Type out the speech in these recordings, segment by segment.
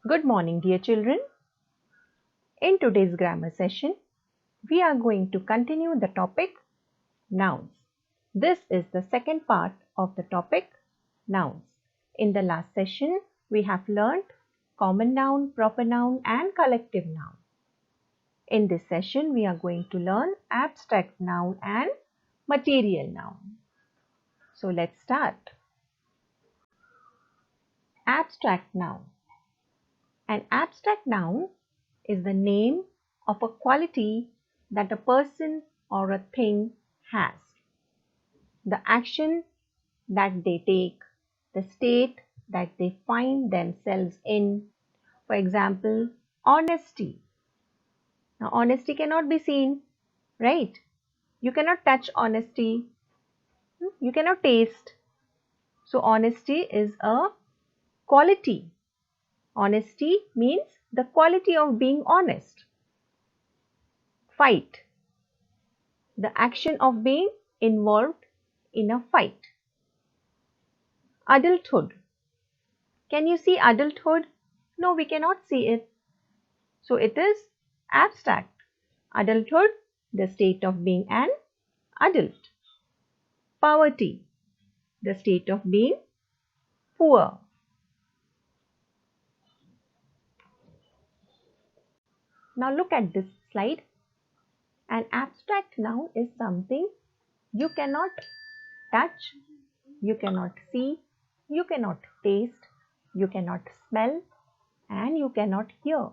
Good morning, dear children. In today's grammar session, we are going to continue the topic nouns. This is the second part of the topic nouns. In the last session, we have learnt common noun, proper noun and collective noun. In this session, we are going to learn abstract noun and material noun. So let's start. Abstract noun. An abstract noun is the name of a quality that a person or a thing has. The action that they take, the state that they find themselves in. For example, honesty. Now, honesty cannot be seen, right? You cannot touch honesty. You cannot taste. So, honesty is a quality. Honesty means the quality of being honest. Fight. The action of being involved in a fight. Adulthood. Can you see adulthood? No, we cannot see it. So it is abstract. Adulthood, the state of being an adult. Poverty, the state of being poor. Now look at this slide. An abstract noun is something you cannot touch, you cannot see, you cannot taste, you cannot smell, and you cannot hear.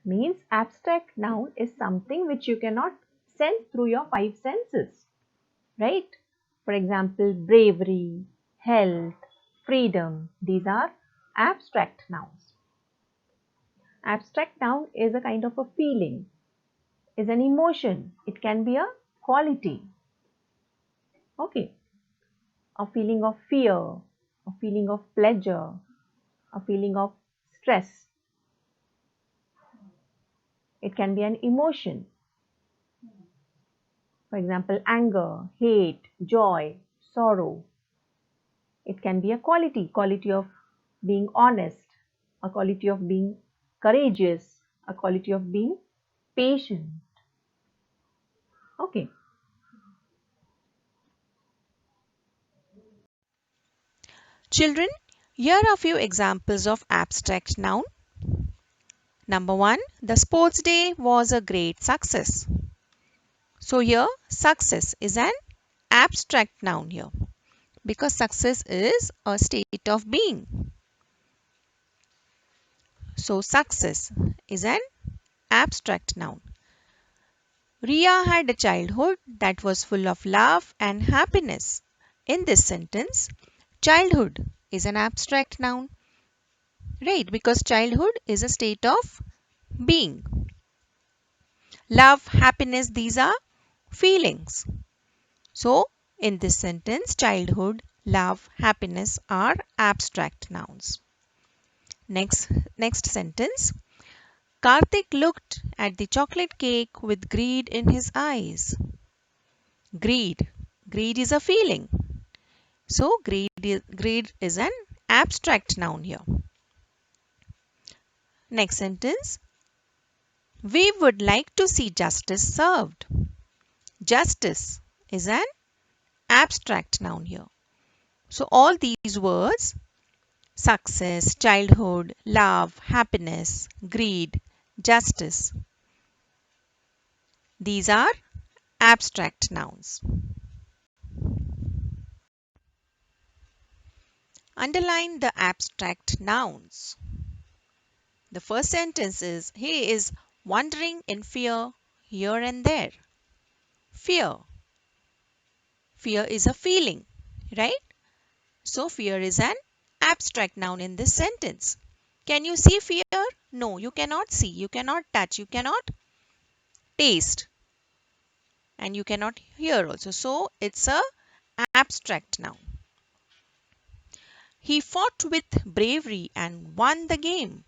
Means abstract noun is something which you cannot sense through your five senses, right? For example, bravery, health, freedom, these are abstract nouns. Abstract noun is a kind of a feeling, is an emotion. It can be a quality. Okay. A feeling of fear, a feeling of pleasure, a feeling of stress. It can be an emotion. For example, anger, hate, joy, sorrow. It can be a quality of being honest, a quality of being courageous, a quality of being patient. Okay. Children, here are a few examples of abstract noun. Number 1, the sports day was a great success. So here, success is an abstract noun here because success is a state of being. So success is an abstract noun. Ria had a childhood that was full of love and happiness. In this sentence, childhood is an abstract noun. Right, because childhood is a state of being. Love, happiness, these are feelings. So, in this sentence, childhood, love, happiness are abstract nouns. Next sentence. Karthik looked at the chocolate cake with greed in his eyes. Greed. Greed is a feeling. So, greed is an abstract noun here. Next sentence. We would like to see justice served. Justice is an abstract noun here. So all these words, success, childhood, love, happiness, greed, justice, these are abstract nouns. Underline the abstract nouns. The first sentence is, he is wandering in fear here and there. Fear. Fear is a feeling, right? So fear is an abstract noun in this sentence. Can you see fear? No, you cannot see, you cannot touch, you cannot taste, and you cannot hear also. So it's a abstract noun. He fought with bravery and won the game.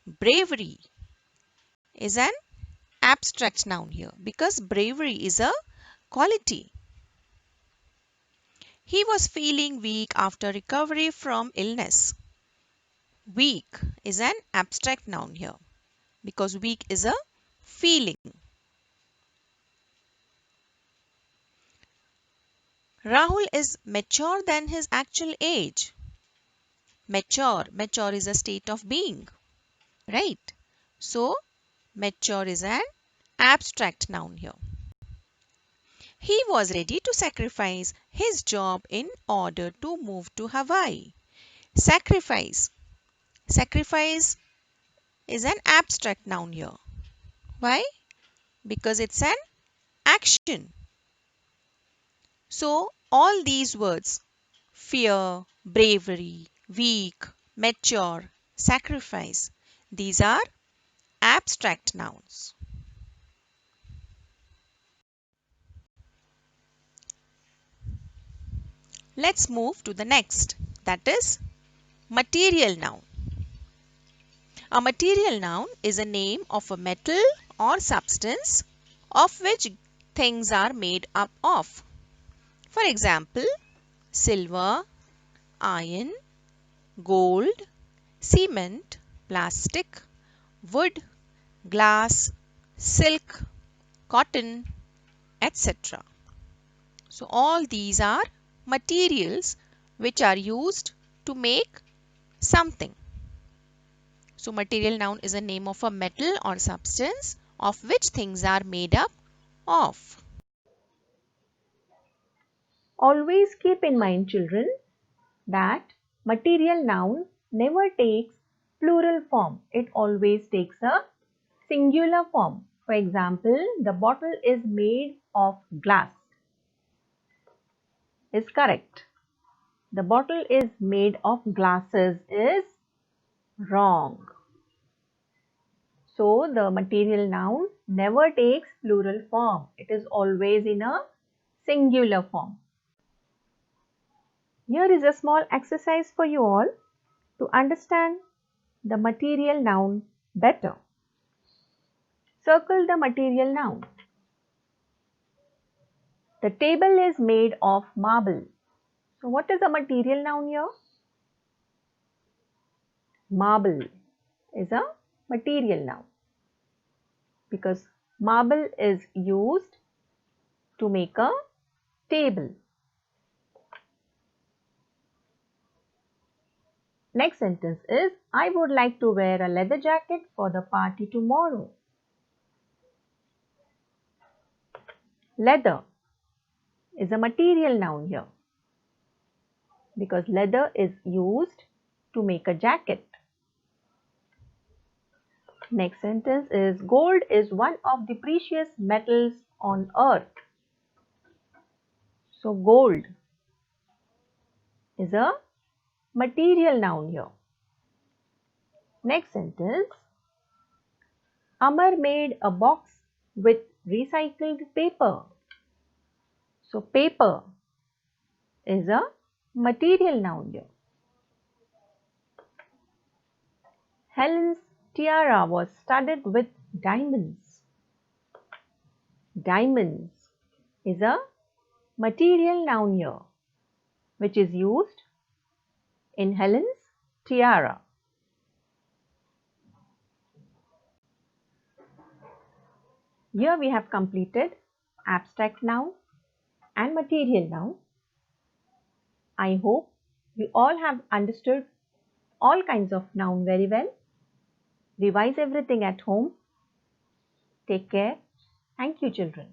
Bravery is an abstract noun here because bravery is a quality. He was feeling weak after recovery from illness. Weak is an abstract noun here because weak is a feeling. Rahul is mature than his actual age. Mature is a state of being, right? So, mature is an abstract noun here. He was ready to sacrifice his job in order to move to Hawaii. Sacrifice. Sacrifice is an abstract noun here. Why? Because it's an action. So, all these words fear, bravery, weak, mature, sacrifice these are abstract nouns. Let's move to the next, that is material noun. A material noun is a name of a metal or substance of which things are made up of. For example, silver, iron, gold, cement, plastic, wood, glass, silk, cotton, etc. So all these are materials which are used to make something. So material noun is a name of a metal or substance of which things are made up of. Always keep in mind, children, that material noun never takes plural form. It always takes a singular form. For example, the bottle is made of glass is correct. The bottle is made of glasses is wrong. So the material noun never takes plural form. It is always in a singular form. Here is a small exercise for you all to understand the material noun better. Circle the material noun. The table is made of marble. So what is a material noun here? Marble is a material noun because marble is used to make a table. Next sentence is, I would like to wear a leather jacket for the party tomorrow. Leather is a material noun here because leather is used to make a jacket. Next sentence is, gold is one of the precious metals on earth. So gold is a material noun here. Next sentence, Amar made a box with recycled paper. So paper is a material noun here. Helen's tiara was studded with diamonds. Diamonds is a material noun here which is used in Helen's tiara. Here we have completed abstract noun and material noun. I hope you all have understood all kinds of noun very well. Revise everything at home. Take care. Thank you, children.